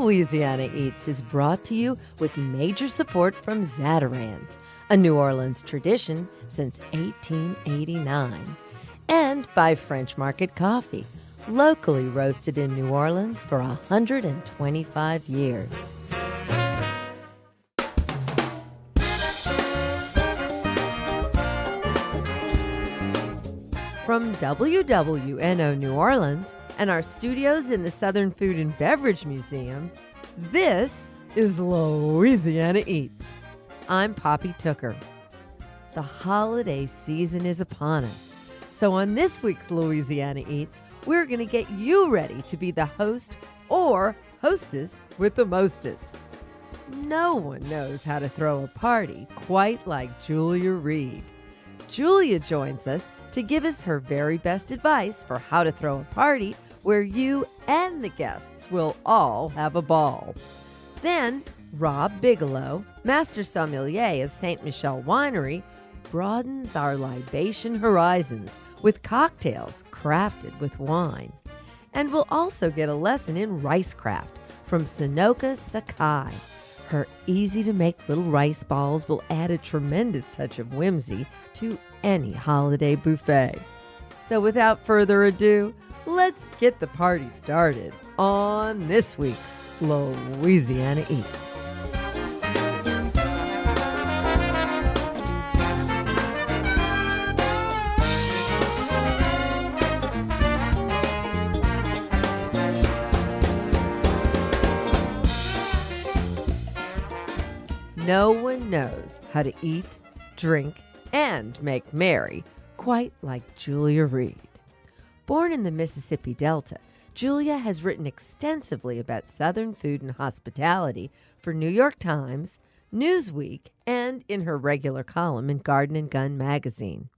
Louisiana Eats is brought to you with major support from Zatarain's, a New Orleans tradition since 1889, and by French Market Coffee, locally roasted in New Orleans for 125 years. From WWNO New Orleans and our studios in the Southern Food and Beverage Museum, this is Louisiana Eats. I'm Poppy Tooker. The holiday season is upon us, so on this week's Louisiana Eats, we're going to get you ready to be the host or hostess with the mostest. No one knows how to throw a party quite like Julia Reed. Julia joins us to give us her very best advice for how to throw a party where you and the guests will all have a ball. Then, Rob Bigelow, master sommelier of Sainte Michelle Winery, broadens our libation horizons with cocktails crafted with wine. And we'll also get a lesson in rice craft from Sonoko Sakai. Her easy-to-make little rice balls will add a tremendous touch of whimsy to any holiday buffet. So without further ado, let's get the party started on this week's Louisiana Eats. No one knows how to eat, drink, and make merry quite like Julia Reed. Born in the Mississippi Delta, Julia has written extensively about Southern food and hospitality for New York Times, Newsweek, and in her regular column in Garden and Gun magazine.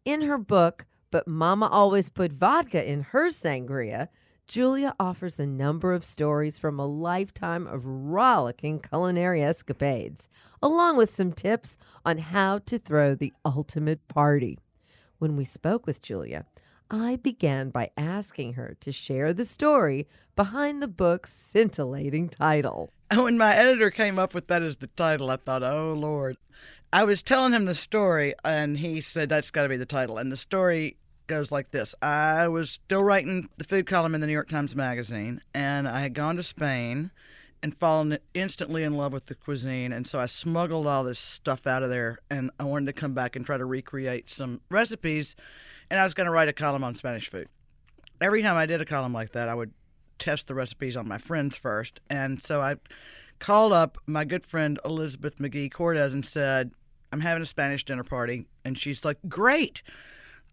In her book, But Mama Always Put Vodka in Her Sangria, Julia offers a number of stories from a lifetime of rollicking culinary escapades, along with some tips on how to throw the ultimate party. When we spoke with Julia, I began by asking her to share the story behind the book's scintillating title. When my editor came up with that as the title, I thought, oh, Lord. I was telling him the story, and he said, that's got to be the title. And the story goes like this. I was still writing the food column in the New York Times Magazine, and I had gone to Spain and fallen instantly in love with the cuisine, and so I smuggled all this stuff out of there, and I wanted to come back and try to recreate some recipes, and I was going to write a column on Spanish food. Every time I did a column like that, I would test the recipes on my friends first, and so I called up my good friend Elizabeth McGee Cortez and said, I'm having a Spanish dinner party, and she's like, great!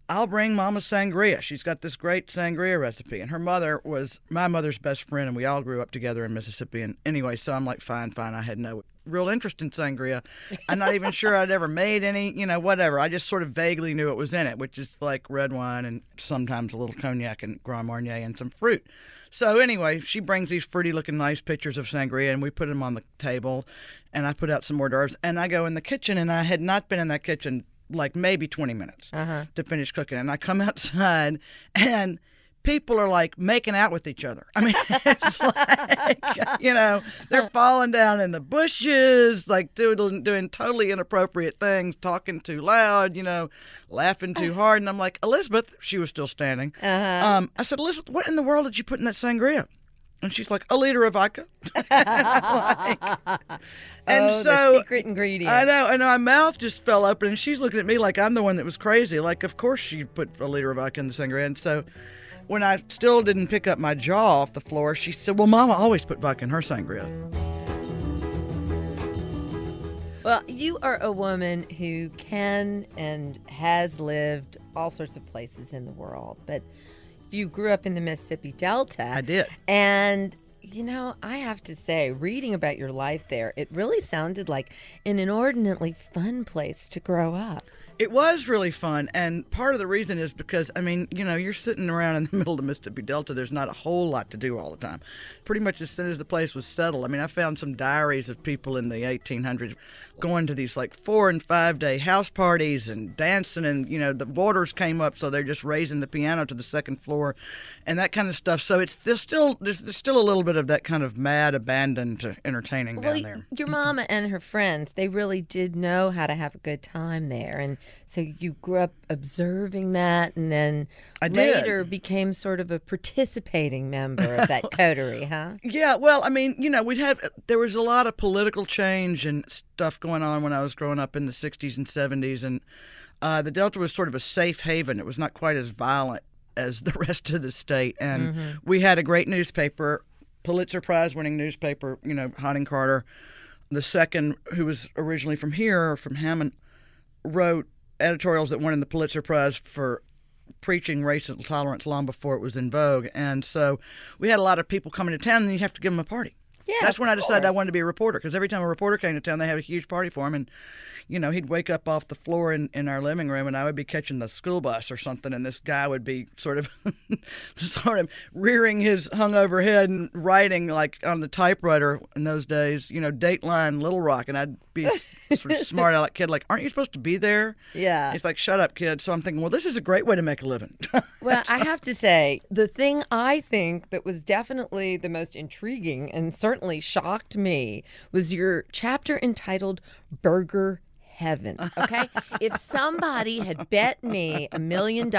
I'll bring Mama Sangria. She's got this great sangria recipe. And her mother was my mother's best friend, and we all grew up together in Mississippi. And anyway, so I'm like, fine. I had no real interest in sangria. I'm not even sure I'd ever made any, whatever. I just sort of vaguely knew what was in it, which is like red wine and sometimes a little cognac and Grand Marnier and some fruit. So anyway, she brings these fruity-looking nice pictures of sangria, and we put them on the table, and I put out some hors d'oeuvres. And I go in the kitchen, and I had not been in that kitchen like maybe 20 minutes to finish cooking. And I come outside and people are like making out with each other. I mean, it's like, they're falling down in the bushes, like doing totally inappropriate things, talking too loud, laughing too hard. And I'm like, Elizabeth, she was still standing. I said, Elizabeth, what in the world did you put in that sangria? And she's like, a liter of vodka. The secret ingredient. I know, and my mouth just fell open, and she's looking at me like I'm the one that was crazy. Like, of course she put a liter of vodka in the sangria. And so when I still didn't pick up my jaw off the floor, she said, well, Mama always put vodka in her sangria. Well, you are a woman who can and has lived all sorts of places in the world, but you grew up in the Mississippi Delta. I did. And, I have to say, reading about your life there, it really sounded like an inordinately fun place to grow up. It was really fun, and part of the reason is because, I mean, you're sitting around in the middle of the Mississippi Delta. There's not a whole lot to do all the time. Pretty much as soon as the place was settled. I mean, I found some diaries of people in the 1800s going to these like 4 and 5 day house parties and dancing, and, the waters came up, so they're just raising the piano to the second floor and that kind of stuff. So there's still a little bit of that kind of mad abandon to entertaining down there. Your mama and her friends, they really did know how to have a good time there. And so you grew up observing that, and then later became sort of a participating member of that coterie, huh? Yeah, well, I mean, there was a lot of political change and stuff going on when I was growing up in the 60s and 70s, and the Delta was sort of a safe haven. It was not quite as violent as the rest of the state, and we had a great newspaper, Pulitzer Prize-winning newspaper, Hotting Carter. The second, who was originally from here, from Hammond, wrote editorials that won the Pulitzer Prize for preaching racial tolerance long before it was in vogue. And so we had a lot of people coming to town, and you have to give them a party. Yeah, that's when I decided I wanted to be a reporter, because every time a reporter came to town, they had a huge party for him. And, he'd wake up off the floor in our living room, and I would be catching the school bus or something, and this guy would be sort of rearing his hungover head and writing, like, on the typewriter in those days, Dateline, Little Rock, and I'd be sort of smart aleck kid, like, aren't you supposed to be there? Yeah. He's like, shut up, kid. So I'm thinking, well, this is a great way to make a living. Well, I have to say, the thing I think that was definitely the most intriguing and certainly shocked me was your chapter entitled Burger Heaven. Okay? If somebody had bet me $1 million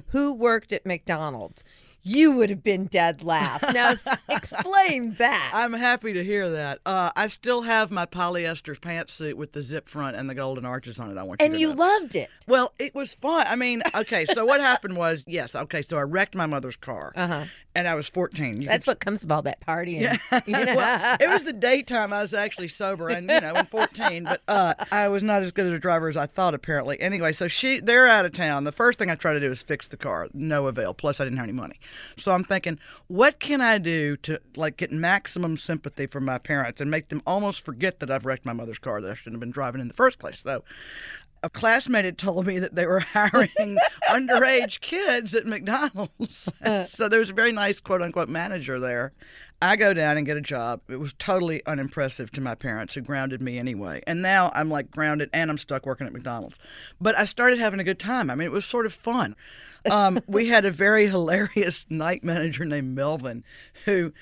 who worked at McDonald's, you would have been dead last. Now, explain that. I'm happy to hear that. I still have my polyester pantsuit with the zip front and the golden arches on it. I want you to know. And you loved it. Well, it was fun. I mean, okay, so what happened was, so I wrecked my mother's car. And I was 14. That's what comes of all that partying. Yeah. Well, it was the daytime. I was actually sober and, I'm 14. But I was not as good a driver as I thought, apparently. Anyway, so they're out of town. The first thing I try to do is fix the car. No avail. Plus, I didn't have any money. So I'm thinking, what can I do to, like, get maximum sympathy from my parents and make them almost forget that I've wrecked my mother's car, that I shouldn't have been driving in the first place? So a classmate had told me that they were hiring underage kids at McDonald's. So there was a very nice quote-unquote manager there. I go down and get a job. It was totally unimpressive to my parents, who grounded me anyway. And now I'm like grounded and I'm stuck working at McDonald's. But I started having a good time. I mean, it was sort of fun. We had a very hilarious night manager named Melvin, who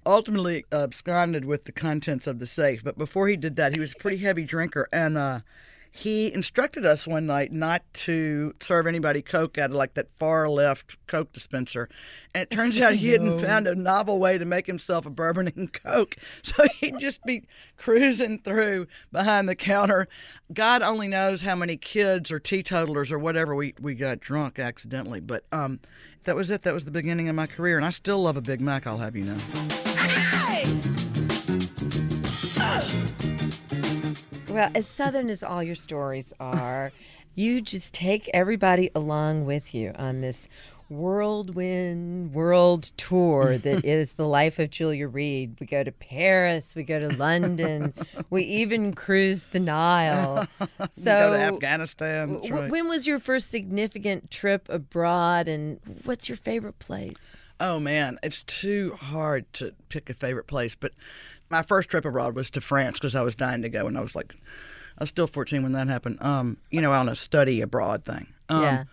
ultimately absconded with the contents of the safe. But before he did that, he was a pretty heavy drinker. And he instructed us one night not to serve anybody Coke out of like that far left Coke dispenser. And it turns out he hadn't found a novel way to make himself a bourbon and Coke. So he'd just be cruising through behind the counter. God only knows how many kids or teetotalers or whatever we got drunk accidentally. But that was it. That was the beginning of my career. And I still love a Big Mac, I'll have you know. Well, as Southern as all your stories are, you just take everybody along with you on this whirlwind world tour that is the life of Julia Reed. We go to Paris, we go to London, we even cruise the Nile. So go to Afghanistan. That's right. When was your first significant trip abroad, and what's your favorite place? Oh, man, it's too hard to pick a favorite place, but my first trip abroad was to France because I was dying to go, and I was still 14 when that happened, on a study abroad thing. Yeah.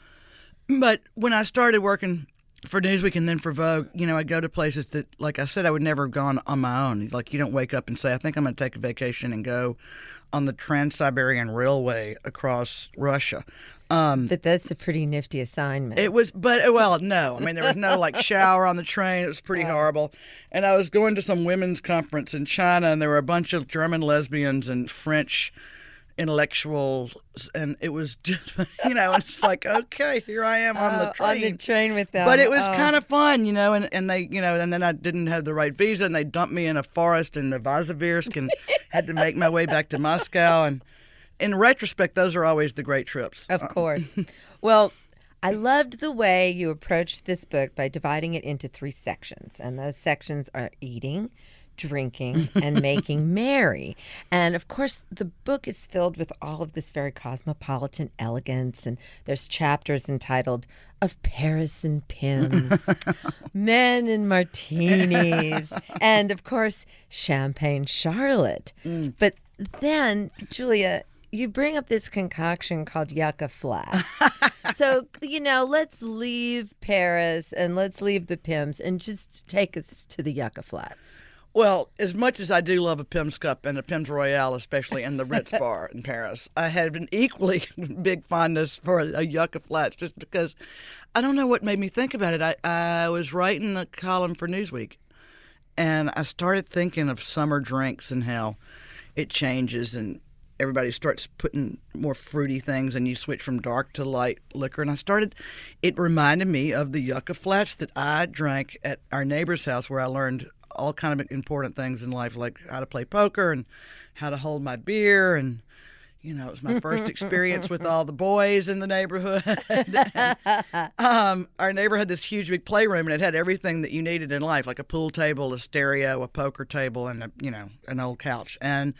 But when I started working for Newsweek and then for Vogue, I'd go to places that, like I said, I would never have gone on my own. Like, you don't wake up and say, I think I'm going to take a vacation and go on the Trans-Siberian Railway across Russia. But that's a pretty nifty assignment. It was, no. I mean, there was no, shower on the train. It was pretty horrible. And I was going to some women's conference in China, and there were a bunch of German lesbians and French intellectuals, and it was just, it's like, okay, here I am on the train. On the train with them. But it was kind of fun, and they, and then I didn't have the right visa, and they dumped me in a forest in Novosibirsk and had to make my way back to Moscow. And in retrospect, those are always the great trips. Of course. Well, I loved the way you approached this book by dividing it into 3 sections. And those sections are eating, drinking and making merry. And of course, the book is filled with all of this very cosmopolitan elegance. And there's chapters entitled Of Paris and Pims, Men and Martinis, and of course, Champagne Charlotte. But then, Julia, you bring up this concoction called Yucca Flats. So, let's leave Paris and let's leave the Pims and just take us to the Yucca Flats. Well, as much as I do love a Pim's Cup and a Pim's Royale, especially in the Ritz bar in Paris, I have an equally big fondness for a Yucca Flats just because I don't know what made me think about it. I was writing a column for Newsweek, and I started thinking of summer drinks and how it changes and everybody starts putting more fruity things and you switch from dark to light liquor. And it reminded me of the Yucca Flats that I drank at our neighbor's house where I learned all kind of important things in life, like how to play poker and how to hold my beer. And, it was my first experience with all the boys in the neighborhood. Our neighbor had this huge big playroom, and it had everything that you needed in life, like a pool table, a stereo, a poker table, and an old couch. And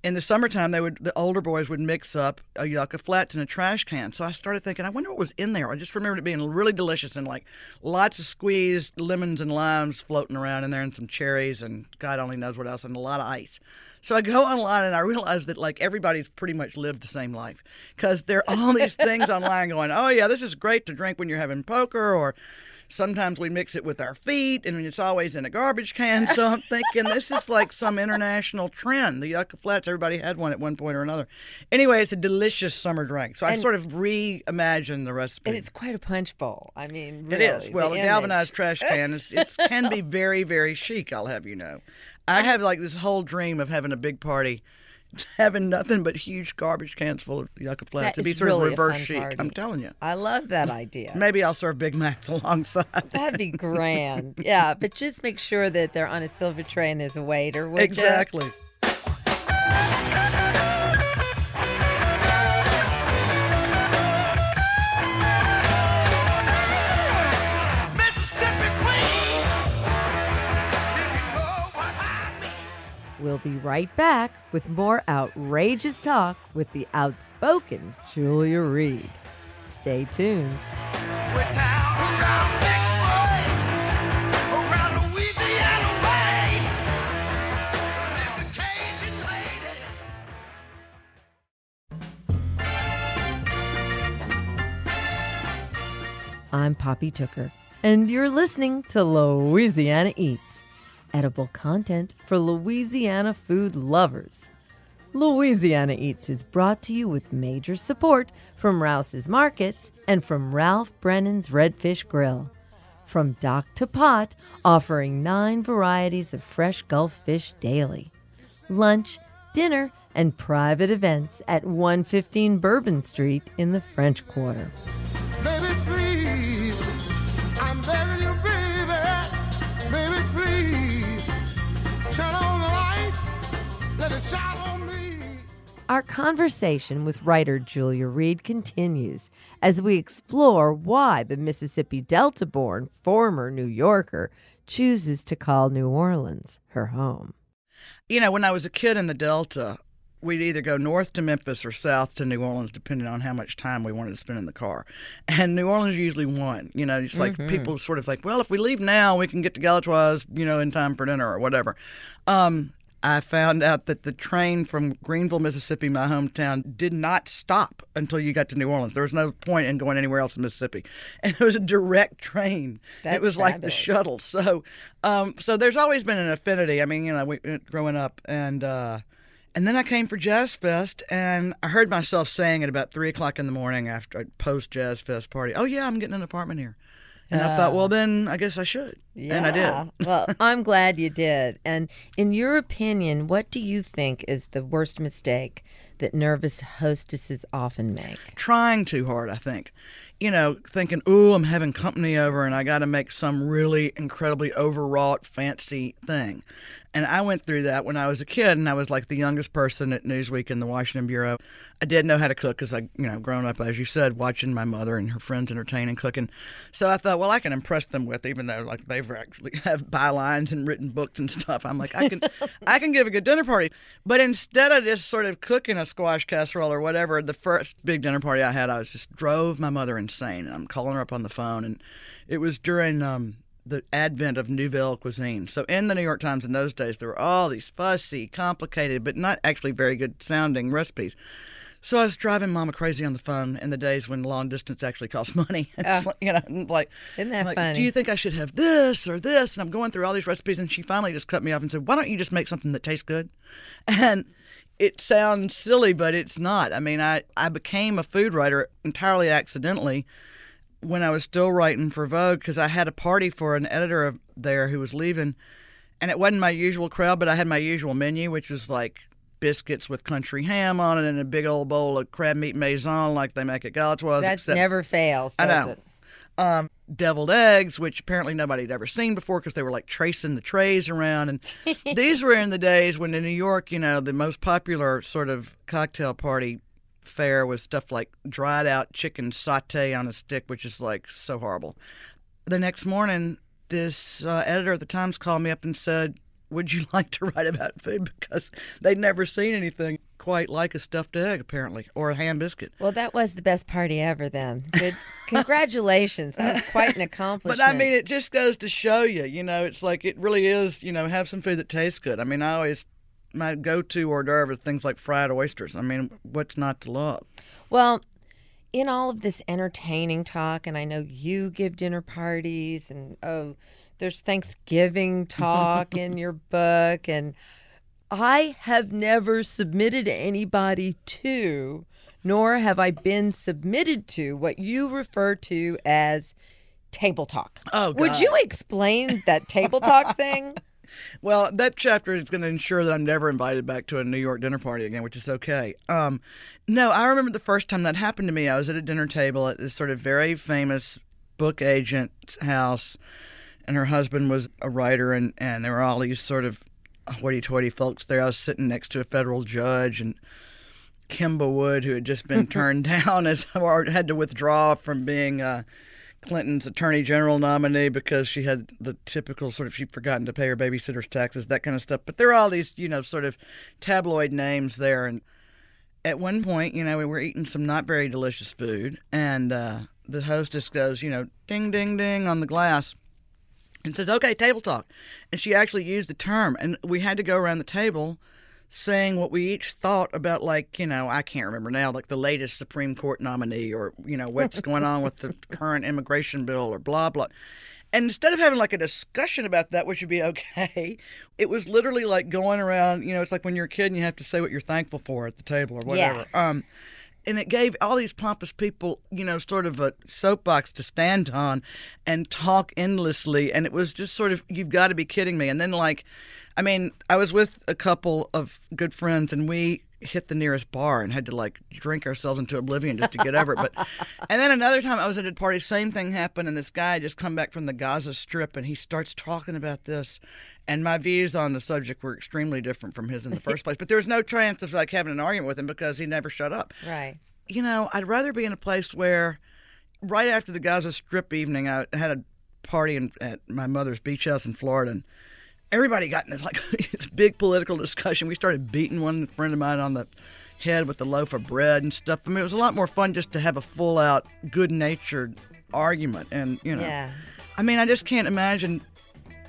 in the summertime, the older boys would mix up a Yucca Flats in a trash can. So I started thinking, I wonder what was in there. I just remembered it being really delicious and like lots of squeezed lemons and limes floating around in there and some cherries and God only knows what else and a lot of ice. So I go online and I realize that like everybody's pretty much lived the same life because there are all these things online going, oh yeah, this is great to drink when you're having poker, or sometimes we mix it with our feet, and it's always in a garbage can. So I'm thinking this is like some international trend. The Yucca Flats, everybody had one at one point or another. Anyway, it's a delicious summer drink. So I sort of reimagined the recipe. And it's quite a punch bowl. I mean, really. It is. Well, a galvanized trash can it can be very, very chic, I'll have you know. I have like this whole dream of having a big party, having nothing but huge garbage cans full of Yucca Flats. It'd be sort of reverse chic. Party. I'm telling you. I love that idea. Maybe I'll serve Big Macs alongside. That'd be grand. Yeah, but just make sure that they're on a silver tray and there's a waiter. Exactly. We'll be right back with more outrageous talk with the outspoken Julia Reed. Stay tuned. We're down around Big Boy, around Louisiana way. Live the Cajun lady. I'm Poppy Tooker, and you're listening to Louisiana Eats. Edible content for Louisiana food lovers. Louisiana Eats is brought to you with major support from Rouse's Markets and from Ralph Brennan's Redfish Grill. From dock to pot, offering 9 varieties of fresh Gulf fish daily. Lunch, dinner, and private events at 115 Bourbon Street in the French Quarter. Baby, please, I'm begging you, baby. Baby, please, turn on the light, let it shine on me. Our conversation with writer Julia Reed continues as we explore why the Mississippi Delta-born former New Yorker chooses to call New Orleans her home. When I was a kid in the Delta, we'd either go north to Memphis or south to New Orleans, depending on how much time we wanted to spend in the car. And New Orleans usually won. It's like people sort of like, well, if we leave now, we can get to Galatoire's, in time for dinner or whatever. I found out that the train from Greenville, Mississippi, my hometown, did not stop until you got to New Orleans. There was no point in going anywhere else in Mississippi. And it was a direct train. That's it was fabulous. like the shuttle. So there's always been an affinity. I mean, growing up. And then I came for Jazz Fest, and I heard myself saying at about 3 o'clock in the morning after a post-Jazz Fest party, oh, yeah, I'm getting an apartment here. And I thought, well, then I guess I should. Yeah. And I did. Well, I'm glad you did. And in your opinion, what do you think is the worst mistake that nervous hostesses often make? Trying too hard, I think. Thinking, ooh, I'm having company over and I got to make some really incredibly overwrought, fancy thing. And I went through that when I was a kid, and I was like the youngest person at Newsweek and the Washington Bureau. I did know how to cook because grown up, as you said, watching my mother and her friends entertaining cooking. So I thought, well, I can impress them with, even though like they've actually have bylines and written books and stuff. I'm like, I can give a good dinner party. But instead of just sort of cooking a squash casserole or whatever, the first big dinner party I had, I just drove my mother insane. And I'm calling her up on the phone, and it was during the advent of nouvelle cuisine. So in the New York Times in those days, there were all these fussy, complicated, but not actually very good sounding recipes. So I was driving Mama crazy on the phone in the days when long distance actually cost money. It's Isn't that funny? Do you think I should have this or this? And I'm going through all these recipes, and she finally just cut me off and said, why don't you just make something that tastes good? And it sounds silly, but it's not. I mean, I became a food writer entirely accidentally when I was still writing for Vogue, because I had a party for an editor there who was leaving, and it wasn't my usual crowd, but I had my usual menu, which was like biscuits with country ham on it and a big old bowl of crab meat maison like they make at Galatoire's. That never fails, does it? Deviled eggs, which apparently nobody had ever seen before because they were like tracing the trays around. And these were in the days when in New York, the most popular sort of cocktail party fare was stuff like dried out chicken sauté on a stick, which is like so horrible. The next morning, this editor at the Times called me up and said, would you like to write about food? Because they'd never seen anything quite like a stuffed egg, apparently, or a ham biscuit. Well, that was the best party ever then. Good. Congratulations. That was quite an accomplishment. But I mean, it just goes to show you, it's like it really is, have some food that tastes good. I mean, my go-to hors d'oeuvre is things like fried oysters. I mean, what's not to love? Well, in all of this entertaining talk, and I know you give dinner parties, and there's Thanksgiving talk in your book, and I have never submitted anybody to, nor have I been submitted to, what you refer to as table talk. Oh, God. Would you explain that table talk thing? Well, that chapter is going to ensure that I'm never invited back to a New York dinner party again, which is okay. No, I remember the first time that happened to me. I was at a dinner table at this sort of very famous book agent's house, and her husband was a writer, and there were all these sort of hoity-toity folks there. I was sitting next to a federal judge, and Kimba Wood, who had just been turned down or had to withdraw from being Clinton's attorney general nominee because she had the typical sort of, she'd forgotten to pay her babysitter's taxes, that kind of stuff. But there are all these, sort of tabloid names there. And at one point, we were eating some not very delicious food, and the hostess goes, ding, ding, ding on the glass and says, okay, table talk. And she actually used the term, and we had to go around the table saying what we each thought about, like, I can't remember now, like the latest Supreme Court nominee, or, what's going on with the current immigration bill, or blah, blah. And instead of having like a discussion about that, which would be okay, it was literally like going around, it's like when you're a kid and you have to say what you're thankful for at the table or whatever. Yeah. And it gave all these pompous people, sort of a soapbox to stand on and talk endlessly. And it was just sort of, you've got to be kidding me. And then I was with a couple of good friends, and we hit the nearest bar and had to like drink ourselves into oblivion just to get over it. And then another time I was at a party, same thing happened, and this guy had just come back from the Gaza Strip, and he starts talking about this, and my views on the subject were extremely different from his in the first place. But there was no chance of like having an argument with him because he never shut up. Right. I'd rather be in a place where, right after the Gaza Strip evening, I had a party at my mother's beach house in Florida, and everybody got in this this big political discussion. We started beating one friend of mine on the head with the loaf of bread and stuff. I mean, it was a lot more fun just to have a full-out, good-natured argument. And, Yeah. I mean, I just can't imagine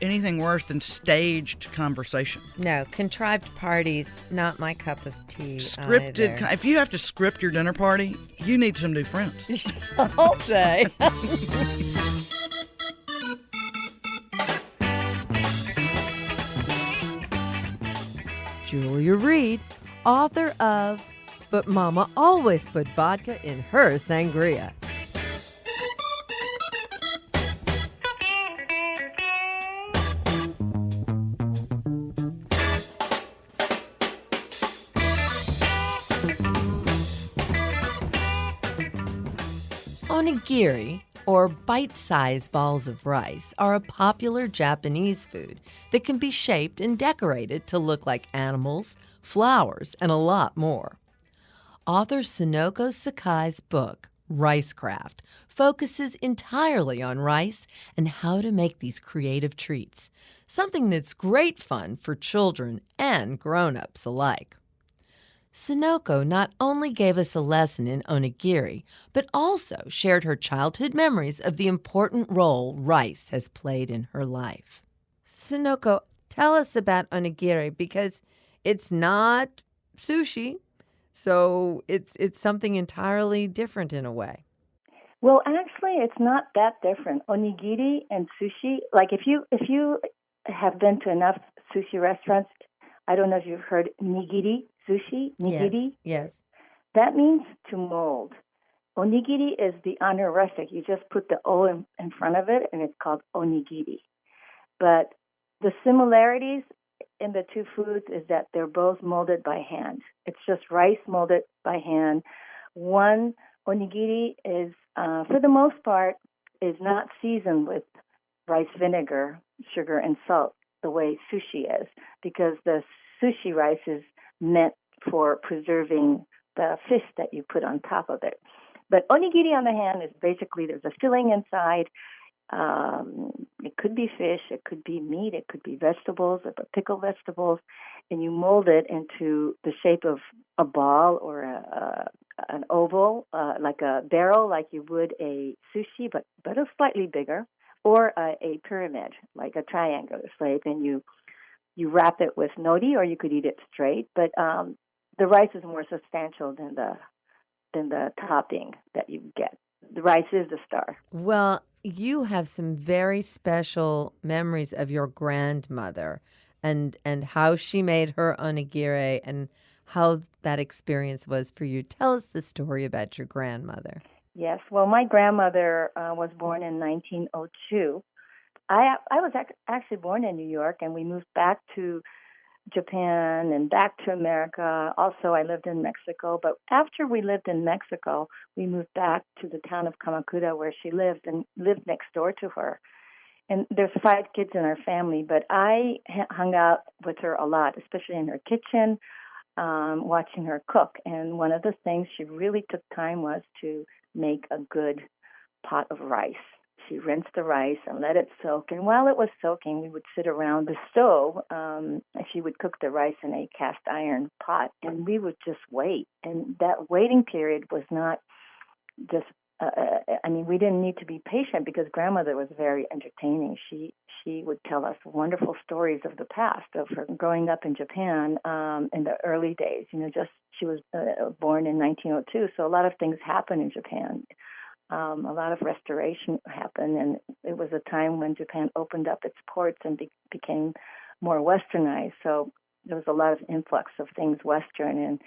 anything worse than staged conversation. No, contrived parties, not my cup of tea. Scripted. Either. If you have to script your dinner party, you need some new friends. I'll say. Julia Reed, author of But Mama Always Put Vodka in Her Sangria. Onigiri, or bite-sized balls of rice, are a popular Japanese food that can be shaped and decorated to look like animals, flowers, and a lot more. Author Sonoko Sakai's book, Ricecraft, focuses entirely on rice and how to make these creative treats, something that's great fun for children and grown-ups alike. Sonoko not only gave us a lesson in onigiri, but also shared her childhood memories of the important role rice has played in her life. Sonoko, tell us about onigiri because it's not sushi, so it's something entirely different in a way. Well, actually, it's not that different. Onigiri and sushi, like if you have been to enough sushi restaurants, I don't know if you've heard nigiri sushi, nigiri. Yes. That means to mold. Onigiri is the honorific. You just put the O in front of it, and it's called onigiri. But the similarities in the two foods is that they're both molded by hand. It's just rice molded by hand. One onigiri is, for the most part, is not seasoned with rice vinegar, sugar, and salt the way sushi is, because the sushi rice is meant for preserving the fish that you put on top of it. But onigiri on the hand is basically there's a filling inside. It could be fish, it could be meat, it could be vegetables, or pickled vegetables, and you mold it into the shape of a ball or an oval, like a barrel, like you would a sushi, but a slightly bigger, or a pyramid, like a triangular shape, and you wrap it with nori, or you could eat it straight. But the rice is more substantial than the topping that you get. The rice is the star. Well, you have some very special memories of your grandmother and how she made her onigiri and how that experience was for you. Tell us the story about your grandmother. Yes. Well, my grandmother was born in 1902. I was actually born in New York, and we moved back to Japan and back to America. Also, I lived in Mexico. But after we lived in Mexico, we moved back to the town of Kamakura where she lived and lived next door to her. And there's 5 kids in our family, but I hung out with her a lot, especially in her kitchen, watching her cook. And one of the things she really took time was to make a good pot of rice. She rinsed the rice and let it soak. And while it was soaking, we would sit around the stove. And she would cook the rice in a cast iron pot, and we would just wait. And that waiting period was not just, we didn't need to be patient because grandmother was very entertaining. She would tell us wonderful stories of the past, of her growing up in Japan in the early days. She was born in 1902, so a lot of things happened in Japan. A lot of restoration happened, and it was a time when Japan opened up its ports and became more westernized. So there was a lot of influx of things Western, and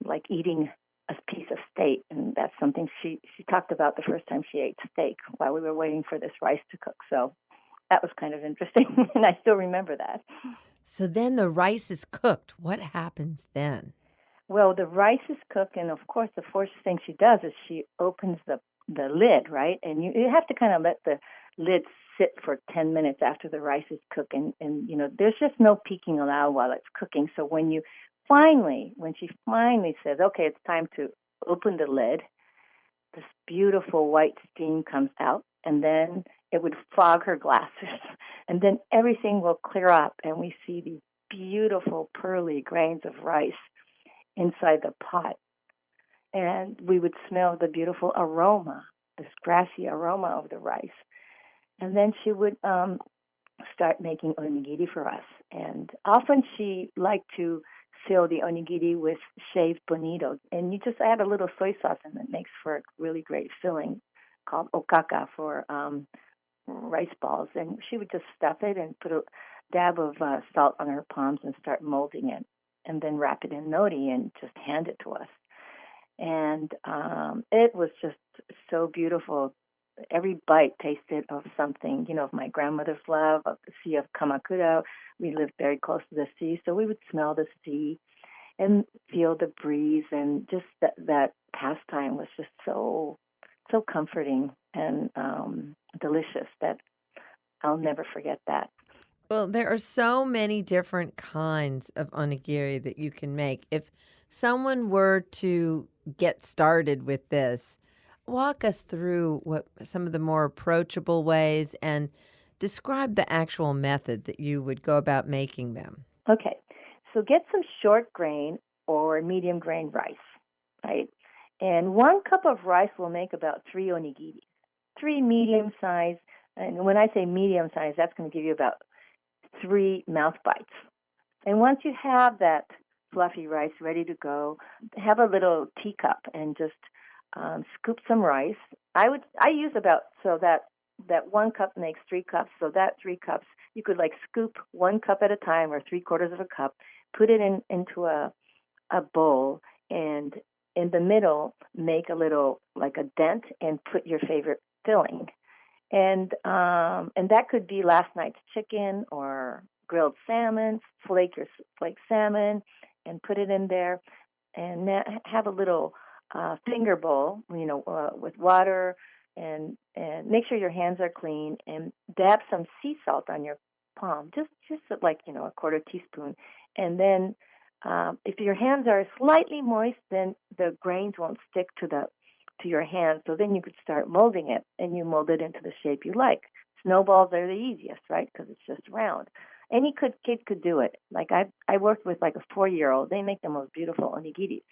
like eating a piece of steak, and that's something she talked about the first time she ate steak while we were waiting for this rice to cook. So that was kind of interesting, and I still remember that. So then the rice is cooked. What happens then? Well, the rice is cooked, and of course the first thing she does is she opens the lid, right? And you have to kind of let the lid sit for 10 minutes after the rice is cooked. And there's just no peeking allowed while it's cooking. So when she finally says, okay, it's time to open the lid, this beautiful white steam comes out, and then it would fog her glasses. And then everything will clear up, and we see these beautiful pearly grains of rice inside the pot. And we would smell the beautiful aroma, this grassy aroma of the rice. And then she would start making onigiri for us. And often she liked to fill the onigiri with shaved bonito. And you just add a little soy sauce, and it makes for a really great filling called okaka for rice balls. And she would just stuff it and put a dab of salt on her palms and start molding it, and then wrap it in nori and just hand it to us. And it was just so beautiful. Every bite tasted of something, of my grandmother's love, of the Sea of Kamakura. We lived very close to the sea, so we would smell the sea and feel the breeze. And just that pastime was just so so comforting and delicious that I'll never forget that. Well, there are so many different kinds of onigiri that you can make. If someone were to get started with this, walk us through what some of the more approachable ways and describe the actual method that you would go about making them. Okay, so get some short grain or medium grain rice, right? And 1 cup of rice will make about 3 onigiri, 3 medium size. And when I say medium size, that's going to give you about 3 mouth bites. And once you have that fluffy rice ready to go, have a little teacup and just scoop some rice. I use about so that 1 cup makes 3 cups. So that 3 cups you could like scoop 1 cup at a time or 3/4 of a cup, put it into a bowl, and in the middle make a little like a dent and put your favorite filling. And that could be last night's chicken or grilled salmon, flake salmon, and put it in there, and have a little finger bowl, with water, and make sure your hands are clean, and dab some sea salt on your palm, just like a 1/4 teaspoon, and then if your hands are slightly moist, then the grains won't stick to your hand. So then you could start molding it, and you mold it into the shape you like. Snowballs are the easiest, right? Because it's just round. Any kid could do it. Like I worked with like a 4-year-old. They make the most beautiful onigiris.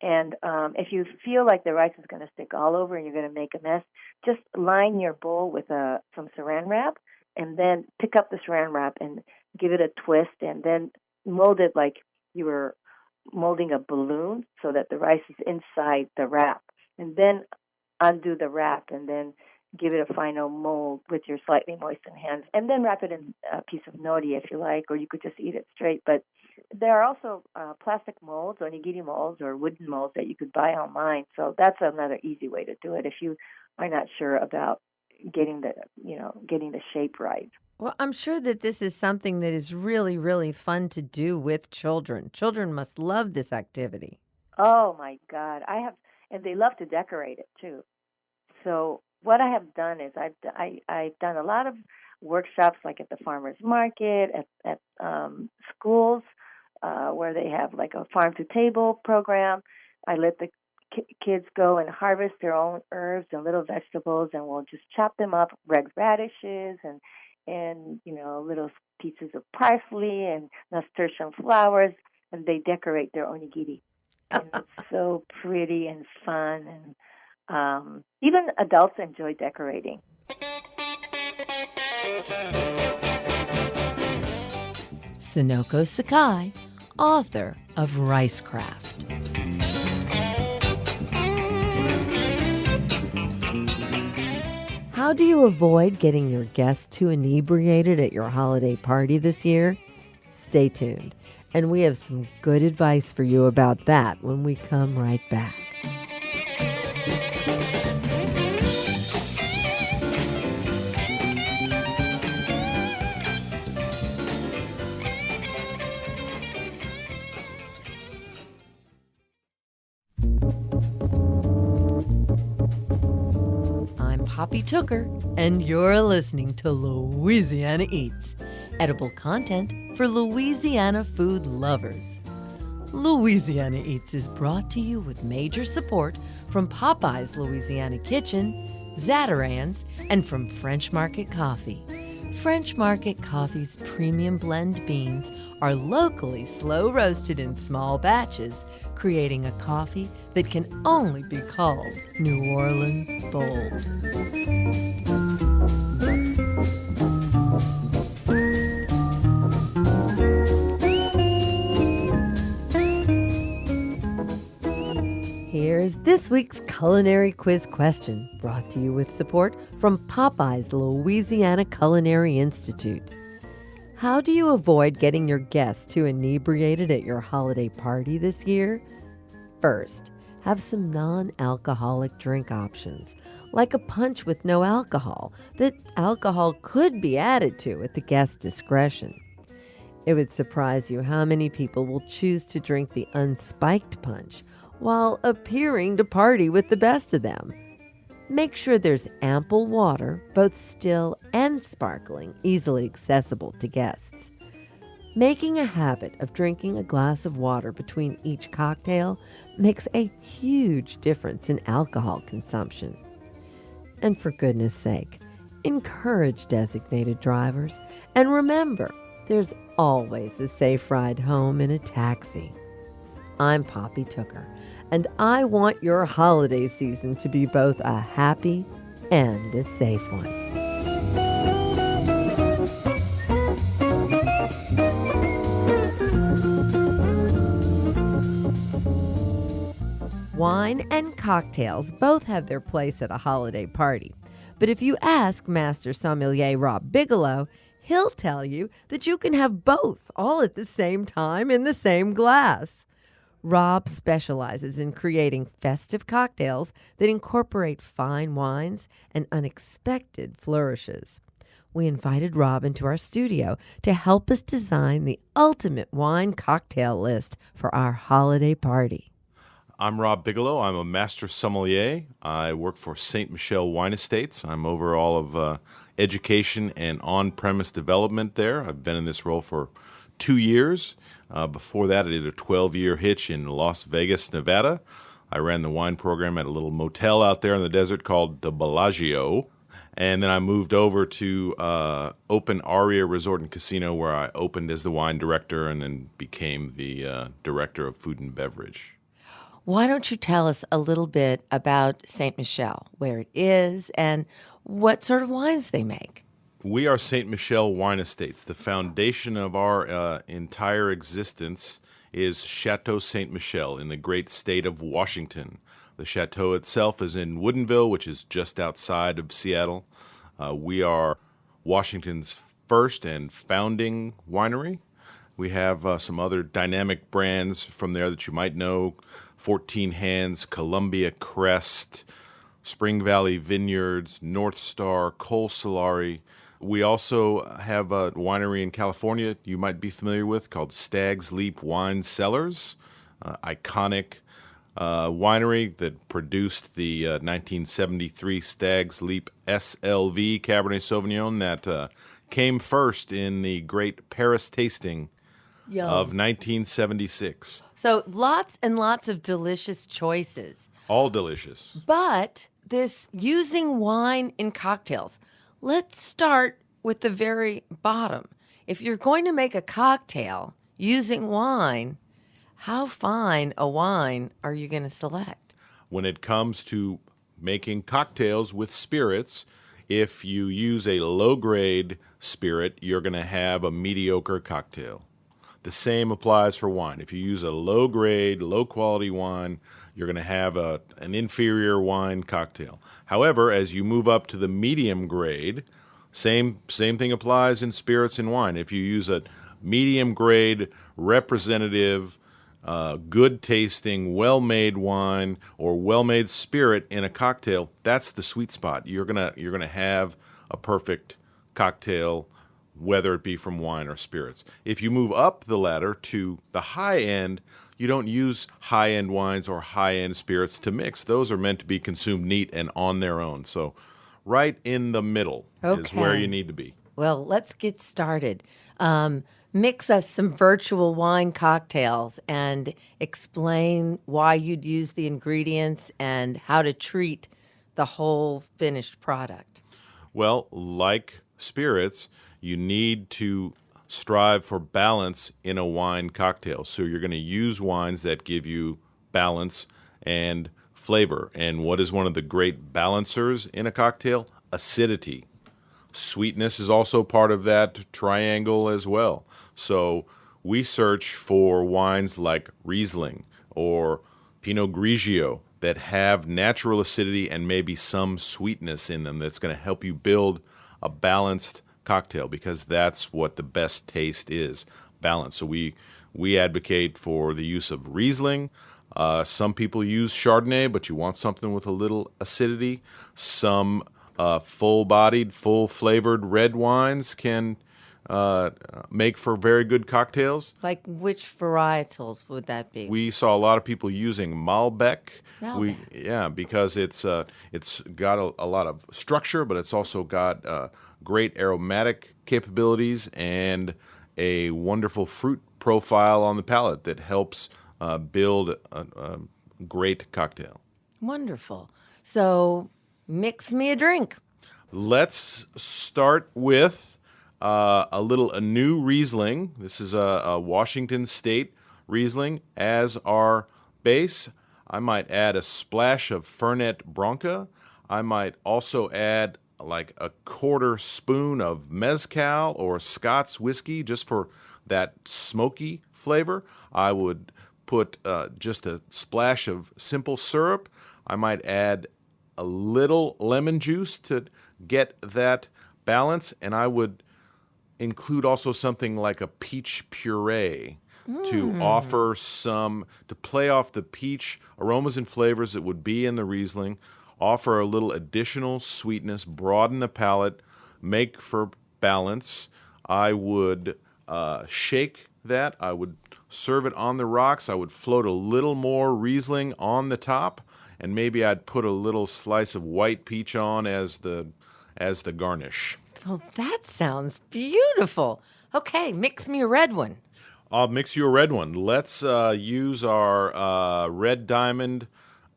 And if you feel like the rice is going to stick all over and you're going to make a mess, just line your bowl with some saran wrap, and then pick up the saran wrap and give it a twist, and then mold it like you were molding a balloon so that the rice is inside the wrap. And then undo the wrap, and then give it a final mold with your slightly moistened hands, and then wrap it in a piece of nori if you like, or you could just eat it straight. But there are also plastic molds, or nigiri molds, or wooden molds that you could buy online. So that's another easy way to do it if you are not sure about getting the shape right. Well, I'm sure that this is something that is really, really fun to do with children. Children must love this activity. Oh my God, and they love to decorate it too. So what I have done is I've done a lot of workshops, like at the farmers market, at schools, where they have like a farm to table program. I let the kids go and harvest their own herbs and little vegetables, and we'll just chop them up, red radishes and little pieces of parsley and nasturtium flowers, and they decorate their onigiri. And it's so pretty and fun, and even adults enjoy decorating. Sonoko Sakai, author of Ricecraft. How do you avoid getting your guests too inebriated at your holiday party this year? Stay tuned, and we have some good advice for you about that when we come right back. Poppy Tooker, and you're listening to Louisiana Eats, edible content for Louisiana food lovers. Louisiana Eats is brought to you with major support from Popeye's Louisiana Kitchen, Zatarain's, and from French Market Coffee. French Market Coffee's premium blend beans are locally slow roasted in small batches, creating a coffee that can only be called New Orleans bold. Here's this week's culinary quiz question, brought to you with support from Popeye's Louisiana Culinary Institute. How do you avoid getting your guests too inebriated at your holiday party this year? First, have some non-alcoholic drink options, like a punch with no alcohol that alcohol could be added to at the guest's discretion. It would surprise you how many people will choose to drink the unspiked punch while appearing to party with the best of them. Make sure there's ample water, both still and sparkling, easily accessible to guests. Making a habit of drinking a glass of water between each cocktail makes a huge difference in alcohol consumption. And for goodness sake, encourage designated drivers. And remember, there's always a safe ride home in a taxi. I'm Poppy Tooker, and I want your holiday season to be both a happy and a safe one. Wine and cocktails both have their place at a holiday party. But if you ask Master Sommelier Rob Bigelow, he'll tell you that you can have both all at the same time in the same glass. Rob specializes in creating festive cocktails that incorporate fine wines and unexpected flourishes. We invited Rob into our studio to help us design the ultimate wine cocktail list for our holiday party. I'm Rob Bigelow. I'm a master sommelier. I work for Sainte Michelle Wine Estates. I'm over all of education and on-premise development there. I've been in this role for 2 years. Before that, I did a 12-year hitch in Las Vegas, Nevada. I ran the wine program at a little motel out there in the desert called the Bellagio. And then I moved over to Open Aria Resort and Casino, where I opened as the wine director and then became the director of food and beverage. Why don't you tell us a little bit about Sainte Michelle, where it is, and what sort of wines they make? We are Sainte Michelle Wine Estates. The foundation of our entire existence is Chateau Sainte Michelle in the great state of Washington. The chateau itself is in Woodinville, which is just outside of Seattle. We are Washington's first and founding winery. We have some other dynamic brands from there that you might know: 14 Hands, Columbia Crest, Spring Valley Vineyards, North Star, Cole Solari. We also have a winery in California you might be familiar with called Stag's Leap Wine Cellars, iconic winery that produced the 1973 Stag's Leap SLV Cabernet Sauvignon that came first in the great Paris tasting of 1976. So lots and lots of delicious choices. All delicious. But this using wine in cocktails, let's start with the very bottom. If you're going to make a cocktail using wine, how fine a wine are you going to select? When it comes to making cocktails with spirits, if you use a low-grade spirit, you're going to have a mediocre cocktail. The same applies for wine. If you use a low-grade, low-quality wine, you're going to have an inferior wine cocktail. However, as you move up to the medium grade, same thing applies in spirits and wine. If you use a medium grade, representative, good-tasting, well-made wine or well-made spirit in a cocktail, that's the sweet spot. You're gonna have a perfect cocktail, whether it be from wine or spirits. If you move up the ladder to the high end, you don't use high-end wines or high-end spirits to mix. Those are meant to be consumed neat and on their own. So right in the middle is where you need to be. Well, let's get started. Mix us some virtual wine cocktails and explain why you'd use the ingredients and how to treat the whole finished product. Well, like spirits, you need to strive for balance in a wine cocktail. So you're going to use wines that give you balance and flavor. And what is one of the great balancers in a cocktail? Acidity. Sweetness is also part of that triangle as well. So we search for wines like Riesling or Pinot Grigio that have natural acidity and maybe some sweetness in them that's going to help you build a balanced cocktail, because that's what the best taste is, balance. So we advocate for the use of Riesling. Some people use Chardonnay, but you want something with a little acidity. Some full-bodied, full-flavored red wines can make for very good cocktails. Like which varietals would that be? We saw a lot of people using Malbec. Malbec. Because it's got a lot of structure, but it's also got great aromatic capabilities and a wonderful fruit profile on the palate that helps build a great cocktail. Wonderful. So mix me a drink. Let's start with a new Riesling. This is a Washington State Riesling as our base. I might add a splash of Fernet Branca. I might also add like a quarter spoon of Mezcal or Scots whiskey just for that smoky flavor. I would put just a splash of simple syrup. I might add a little lemon juice to get that balance, and I would include also something like a peach puree to offer to play off the peach aromas and flavors that would be in the Riesling, offer a little additional sweetness, broaden the palate, make for balance. I would shake that. I would serve it on the rocks. I would float a little more Riesling on the top, and maybe I'd put a little slice of white peach on as the garnish. Well, that sounds beautiful. Okay, mix me a red one. I'll mix you a red one. Let's use our Red Diamond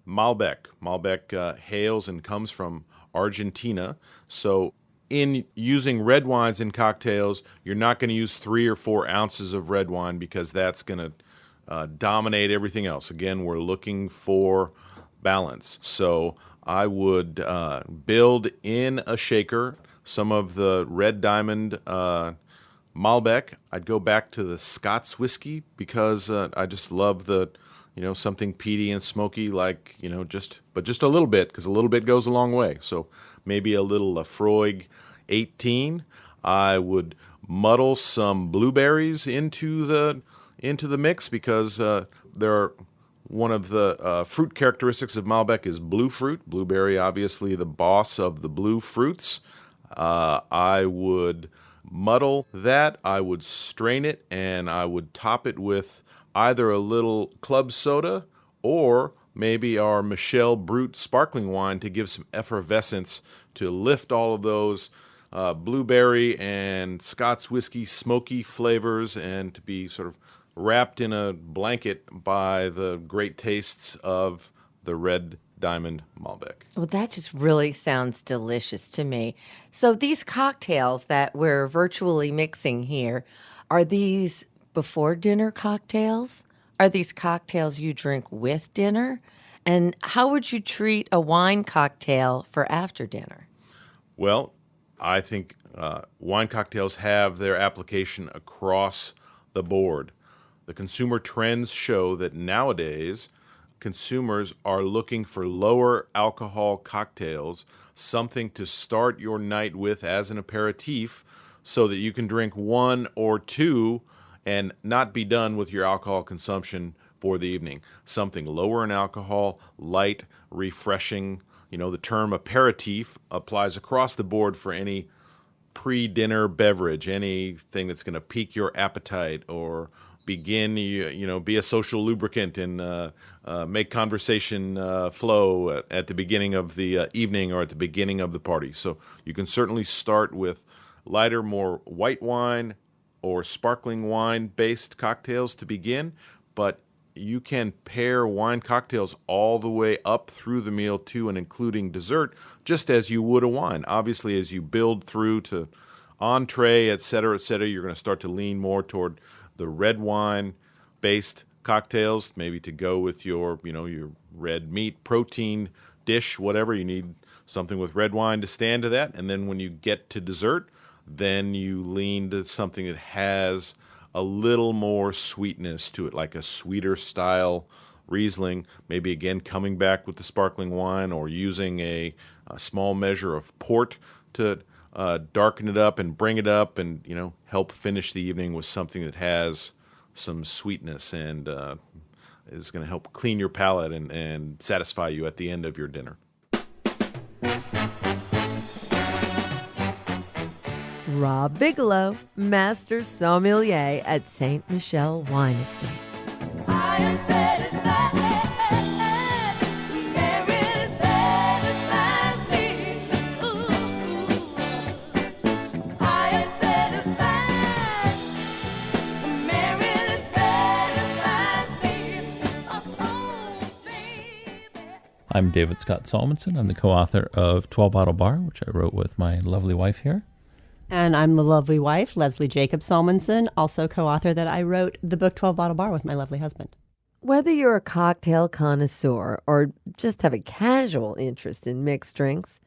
Malbec. Malbec hails and comes from Argentina. So in using red wines in cocktails, you're not going to use 3 or 4 ounces of red wine because that's going to dominate everything else. Again, we're looking for balance. So I would build in a shaker some of the Red Diamond Malbec. I'd go back to the Scots whiskey because I just love something peaty and smoky, like, just a little bit, because a little bit goes a long way. So maybe a little Lafroig 18. I would muddle some blueberries into the mix because they're one of the fruit characteristics of Malbec is blue fruit. Blueberry, obviously, the boss of the blue fruits. I would muddle that. I would strain it, and I would top it with either a little club soda or maybe our Michel Brut sparkling wine to give some effervescence to lift all of those blueberry and Scots whiskey smoky flavors and to be sort of wrapped in a blanket by the great tastes of the Red Diamond Malbec. Well, that just really sounds delicious to me. So these cocktails that we're virtually mixing here, are these before dinner cocktails? Are these cocktails you drink with dinner? And how would you treat a wine cocktail for after dinner? Well, I think wine cocktails have their application across the board. The consumer trends show that nowadays consumers are looking for lower alcohol cocktails, something to start your night with as an aperitif so that you can drink 1 or 2 and not be done with your alcohol consumption for the evening. Something lower in alcohol, light, refreshing. The term aperitif applies across the board for any pre-dinner beverage, anything that's going to pique your appetite or be a social lubricant and make conversation flow at the beginning of the evening or at the beginning of the party. So you can certainly start with lighter, more white wine or sparkling wine-based cocktails to begin, but you can pair wine cocktails all the way up through the meal too and including dessert, just as you would a wine. Obviously, as you build through to entree, et cetera, you're going to start to lean more toward the red wine-based cocktails, maybe to go with your red meat protein dish, whatever. You need something with red wine to stand to that. And then when you get to dessert, then you lean to something that has a little more sweetness to it, like a sweeter style Riesling, maybe again coming back with the sparkling wine or using a small measure of port to darken it up and bring it up and help finish the evening with something that has some sweetness and is going to help clean your palate and satisfy you at the end of your dinner. Rob Bigelow, Master Sommelier at St. Michel Wine Estates. I am satisfied. Mary satisfies me. Ooh. I am satisfied. Mary satisfies me. Oh, baby. I'm David Scott Solmonson. I'm the co-author of 12 Bottle Bar, which I wrote with my lovely wife here. And I'm the lovely wife, Lesley Jacob Solmonson, also co-author that I wrote the book 12 Bottle Bar with my lovely husband. Whether you're a cocktail connoisseur or just have a casual interest in mixed drinks,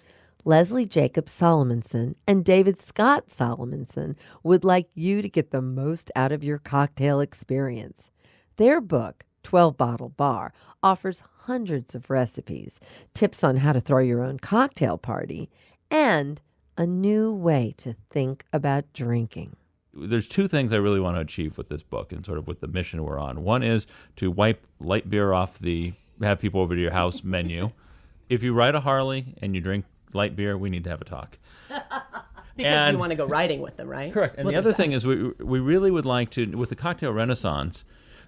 Lesley Jacob Solmonson and David Scott Solmonson would like you to get the most out of your cocktail experience. Their book, 12 Bottle Bar, offers hundreds of recipes, tips on how to throw your own cocktail party, and a new way to think about drinking. There's two things I really want to achieve with this book and sort of with the mission we're on. One is to wipe light beer off the have people over to your house menu. If you ride a Harley and you drink light beer, we need to have a talk. Because we want to go riding with them, right? Correct. And the other thing is we really would like to, with the cocktail renaissance,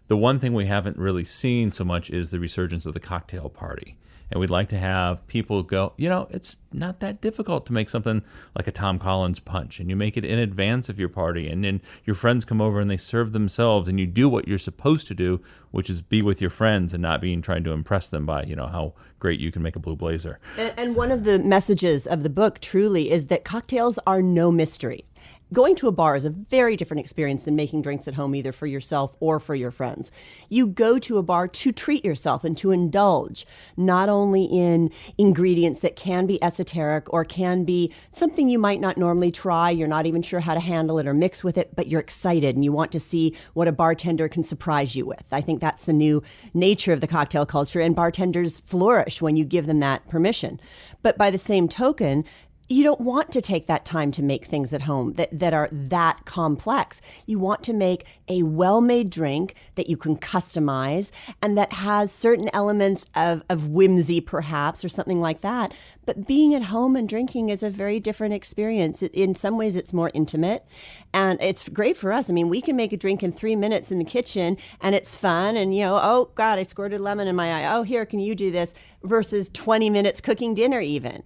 the one thing we haven't really seen so much is the resurgence of the cocktail party. And we'd like to have people go, it's not that difficult to make something like a Tom Collins punch. And you make it in advance of your party. And then your friends come over and they serve themselves. And you do what you're supposed to do, which is be with your friends and not trying to impress them by, how great you can make a blue blazer. And one of the messages of the book truly is that cocktails are no mystery. Going to a bar is a very different experience than making drinks at home, either for yourself or for your friends. You go to a bar to treat yourself and to indulge, not only in ingredients that can be esoteric or can be something you might not normally try, you're not even sure how to handle it or mix with it, but you're excited and you want to see what a bartender can surprise you with. I think that's the new nature of the cocktail culture, and bartenders flourish when you give them that permission. But by the same token, you don't want to take that time to make things at home that are that complex. You want to make a well-made drink that you can customize and that has certain elements of whimsy, perhaps, or something like that. But being at home and drinking is a very different experience. In some ways, it's more intimate, and it's great for us. I mean, we can make a drink in 3 minutes in the kitchen, and it's fun. And, oh, God, I squirted lemon in my eye. Oh, here, can you do this? Versus 20 minutes cooking dinner even.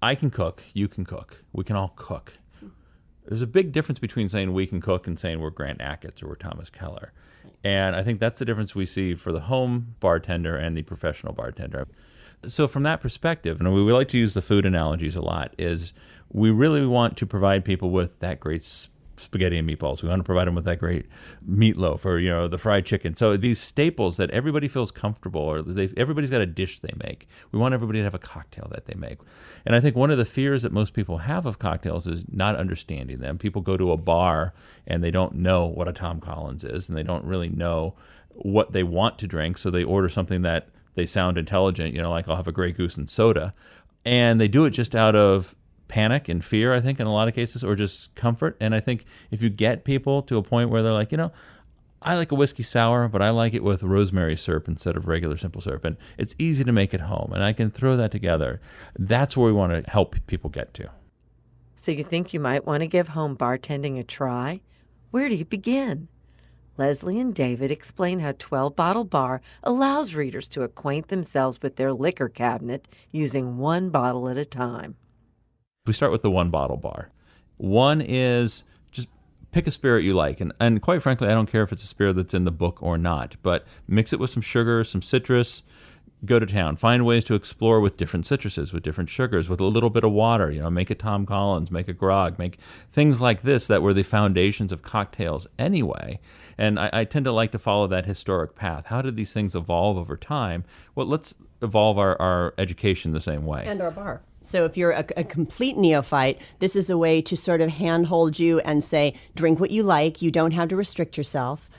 I can cook, you can cook, we can all cook. There's a big difference between saying we can cook and saying we're Grant Achatz or we're Thomas Keller. And I think that's the difference we see for the home bartender and the professional bartender. So from that perspective, and we like to use the food analogies a lot, is we really want to provide people with that great spaghetti and meatballs. We want to provide them with that great meatloaf or, the fried chicken. So these staples that everybody feels comfortable, or everybody's got a dish they make. We want everybody to have a cocktail that they make. And I think one of the fears that most people have of cocktails is not understanding them. People go to a bar and they don't know what a Tom Collins is, and they don't really know what they want to drink. So they order something that they sound intelligent, like I'll have a Grey Goose and soda. And they do it just out of panic and fear, I think, in a lot of cases, or just comfort. And I think if you get people to a point where they're like, I like a whiskey sour, but I like it with rosemary syrup instead of regular simple syrup, and it's easy to make at home, and I can throw that together. That's where we want to help people get to. So you think you might want to give home bartending a try? Where do you begin? Lesley and David explain how 12 Bottle Bar allows readers to acquaint themselves with their liquor cabinet using one bottle at a time. We start with the one bottle bar. One is just pick a spirit you like. And quite frankly, I don't care if it's a spirit that's in the book or not, but mix it with some sugar, some citrus, go to town. Find ways to explore with different citruses, with different sugars, with a little bit of water. Make a Tom Collins, make a grog, make things like this that were the foundations of cocktails anyway. And I tend to like to follow that historic path. How did these things evolve over time? Well, let's evolve our education the same way. And our bar. So if you're a complete neophyte, this is a way to sort of handhold you and say, drink what you like. You don't have to restrict yourself,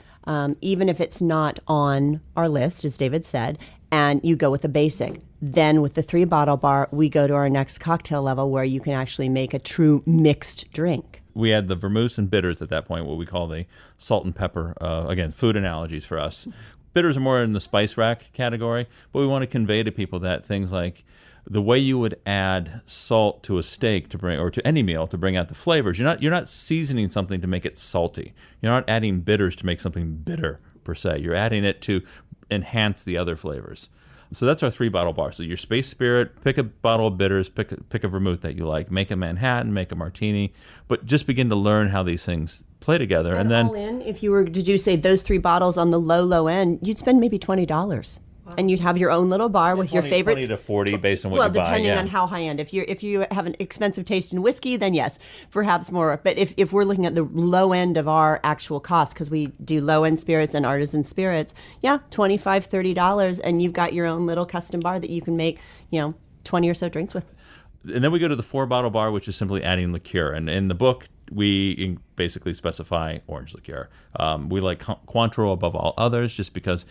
even if it's not on our list, as David said, and you go with the basic. Then with the 3 Bottle Bar, we go to our next cocktail level where you can actually make a true mixed drink. We had the vermouths and bitters at that point, what we call the salt and pepper, again, food analogies for us. Bitters are more in the spice rack category, but we want to convey to people that things like the way you would add salt to a steak to bring, or to any meal to bring out the flavors. You're not seasoning something to make it salty. You're not adding bitters to make something bitter per se. You're adding it to enhance the other flavors. So that's our 3-bottle bar. So your Space Spirit, pick a bottle of bitters, pick a vermouth that you like, make a Manhattan, make a martini, but just begin to learn how these things play together. And then all in, if you were to do, say, those 3 bottles on the low end, you'd spend maybe $20. And you'd have your own little bar with your favorites. 20 to 40 based on what well, you buy. depending Yeah. on how high end. If you have an expensive taste in whiskey, then yes, perhaps more. But if we're looking at the low end of our actual cost, because we do low end spirits and artisan spirits, yeah, $25, $30, and you've got your own little custom bar that you can make, 20 or so drinks with. And then we go to the 4-bottle bar, which is simply adding liqueur. And in the book, we basically specify orange liqueur. We like Cointreau above all others just because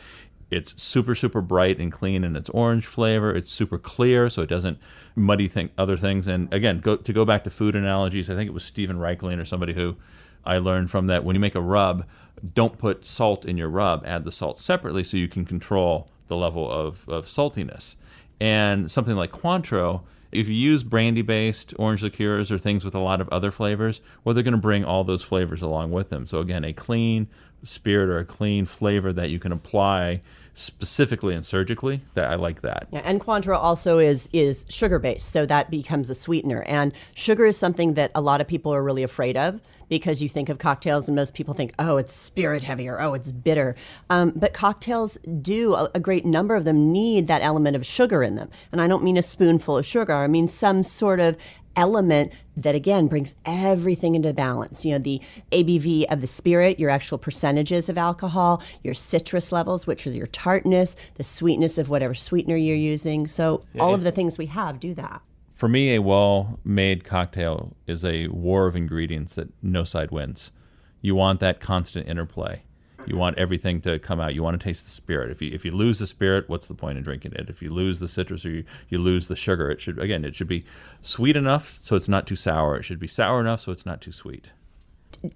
it's super, super bright and clean in its orange flavor. It's super clear, so it doesn't muddy other things. And again, to go back to food analogies, I think it was Stephen Reichling or somebody who I learned from that when you make a rub, don't put salt in your rub. Add the salt separately so you can control the level of saltiness. And something like Cointreau, if you use brandy-based orange liqueurs or things with a lot of other flavors, well, they're going to bring all those flavors along with them. So again, a clean spirit or a clean flavor that you can apply specifically and surgically, that I like that. Yeah, and Cointreau also is sugar-based, so that becomes a sweetener. And sugar is something that a lot of people are really afraid of because you think of cocktails and most people think, oh, it's spirit heavy or oh, it's bitter. But cocktails do, a great number of them need that element of sugar in them. And I don't mean a spoonful of sugar. I mean some sort of element that, again, brings everything into balance. The ABV of the spirit, your actual percentages of alcohol, your citrus levels, which are your tartness, the sweetness of whatever sweetener you're using. So all of the things we have do that. For me, a well-made cocktail is a war of ingredients that no side wins. You want that constant interplay. You want everything to come out. You want to taste the spirit. If you lose the spirit, what's the point in drinking it? If you lose the citrus or you lose the sugar, it should be sweet enough so it's not too sour. It should be sour enough so it's not too sweet.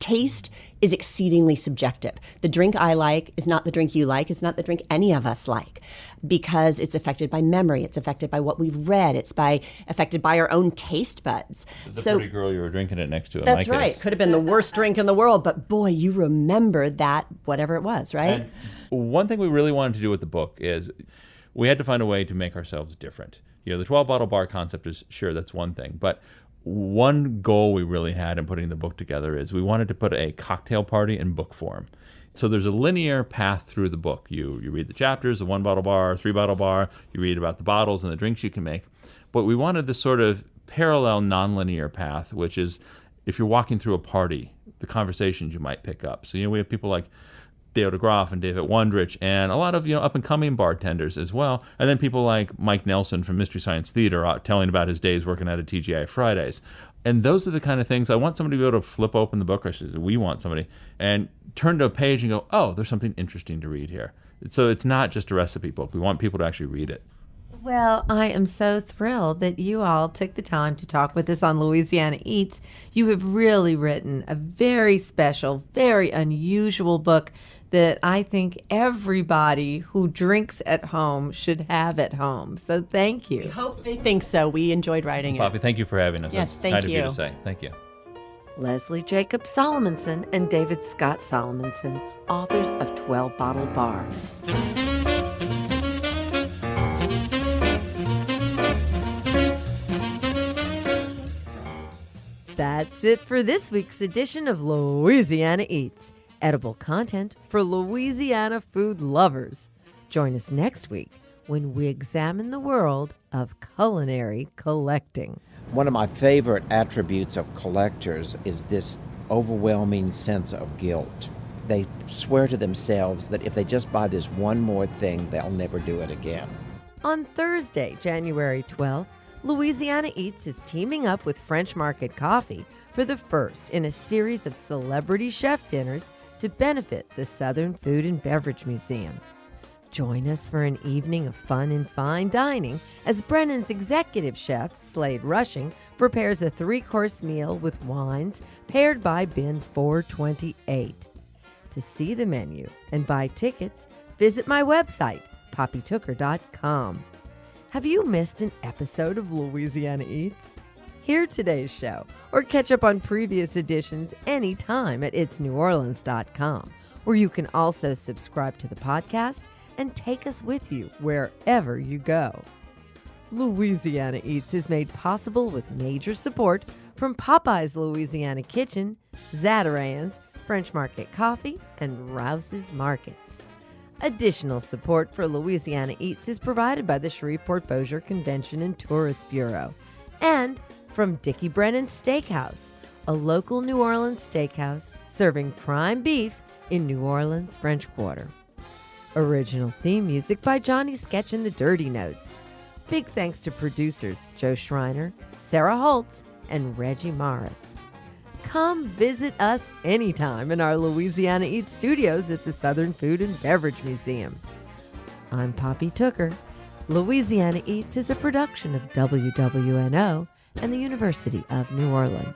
Taste is exceedingly subjective. The drink I like is not the drink you like. It's not the drink any of us like because it's affected by memory. It's affected by what we've read. It's affected by our own taste buds. The pretty girl you were drinking it next to. That's in my right. case. Could have been the worst drink in the world, but boy, you remember that, whatever it was, right? And one thing we really wanted to do with the book is we had to find a way to make ourselves different. The 12-bottle bar concept is, sure, that's one thing, but one goal we really had in putting the book together is we wanted to put a cocktail party in book form. So there's a linear path through the book. You read the chapters, the 1-bottle bar, 3-bottle bar, you read about the bottles and the drinks you can make. But we wanted this sort of parallel nonlinear path, which is if you're walking through a party, the conversations you might pick up. So we have people like Dale DeGroff and David Wondrich, and a lot of up-and-coming bartenders as well. And then people like Mike Nelson from Mystery Science Theater telling about his days working at a TGI Fridays. And those are the kind of things I want somebody to be able to flip open the book, or we want somebody, and turn to a page and go, oh, there's something interesting to read here. So it's not just a recipe book. We want people to actually read it. Well, I am so thrilled that you all took the time to talk with us on Louisiana Eats. You have really written a very special, very unusual book that I think everybody who drinks at home should have at home. So thank you. We hope they think so. We enjoyed writing it. Poppy, thank you for having us. Yes, That's thank kind of you you. to say. Thank you. Lesley Jacob Solmonson and David Scott Solmonson, authors of 12-Bottle Bar. That's it for this week's edition of Louisiana Eats, edible content for Louisiana food lovers. Join us next week when we examine the world of culinary collecting. One of my favorite attributes of collectors is this overwhelming sense of guilt. They swear to themselves that if they just buy this one more thing, they'll never do it again. On Thursday, January 12th, Louisiana Eats is teaming up with French Market Coffee for the first in a series of celebrity chef dinners to benefit the Southern Food and Beverage Museum. Join us for an evening of fun and fine dining as Brennan's executive chef, Slade Rushing, prepares a 3-course meal with wines paired by bin 428. To see the menu and buy tickets, visit my website, poppytooker.com. Have you missed an episode of Louisiana Eats? Hear today's show or catch up on previous editions anytime at itsneworleans.com, where you can also subscribe to the podcast and take us with you wherever you go. Louisiana Eats is made possible with major support from Popeye's Louisiana Kitchen, Zatarain's, French Market Coffee, and Rouse's Markets. Additional support for Louisiana Eats is provided by the Shreveport-Bossier Convention and Tourist Bureau and from Dickie Brennan's Steakhouse, a local New Orleans steakhouse serving prime beef in New Orleans' French Quarter. Original theme music by Johnny Sketch and the Dirty Notes. Big thanks to producers Joe Schreiner, Sarah Holtz, and Reggie Morris. Come visit us anytime in our Louisiana Eats studios at the Southern Food and Beverage Museum. I'm Poppy Tooker. Louisiana Eats is a production of WWNO and the University of New Orleans.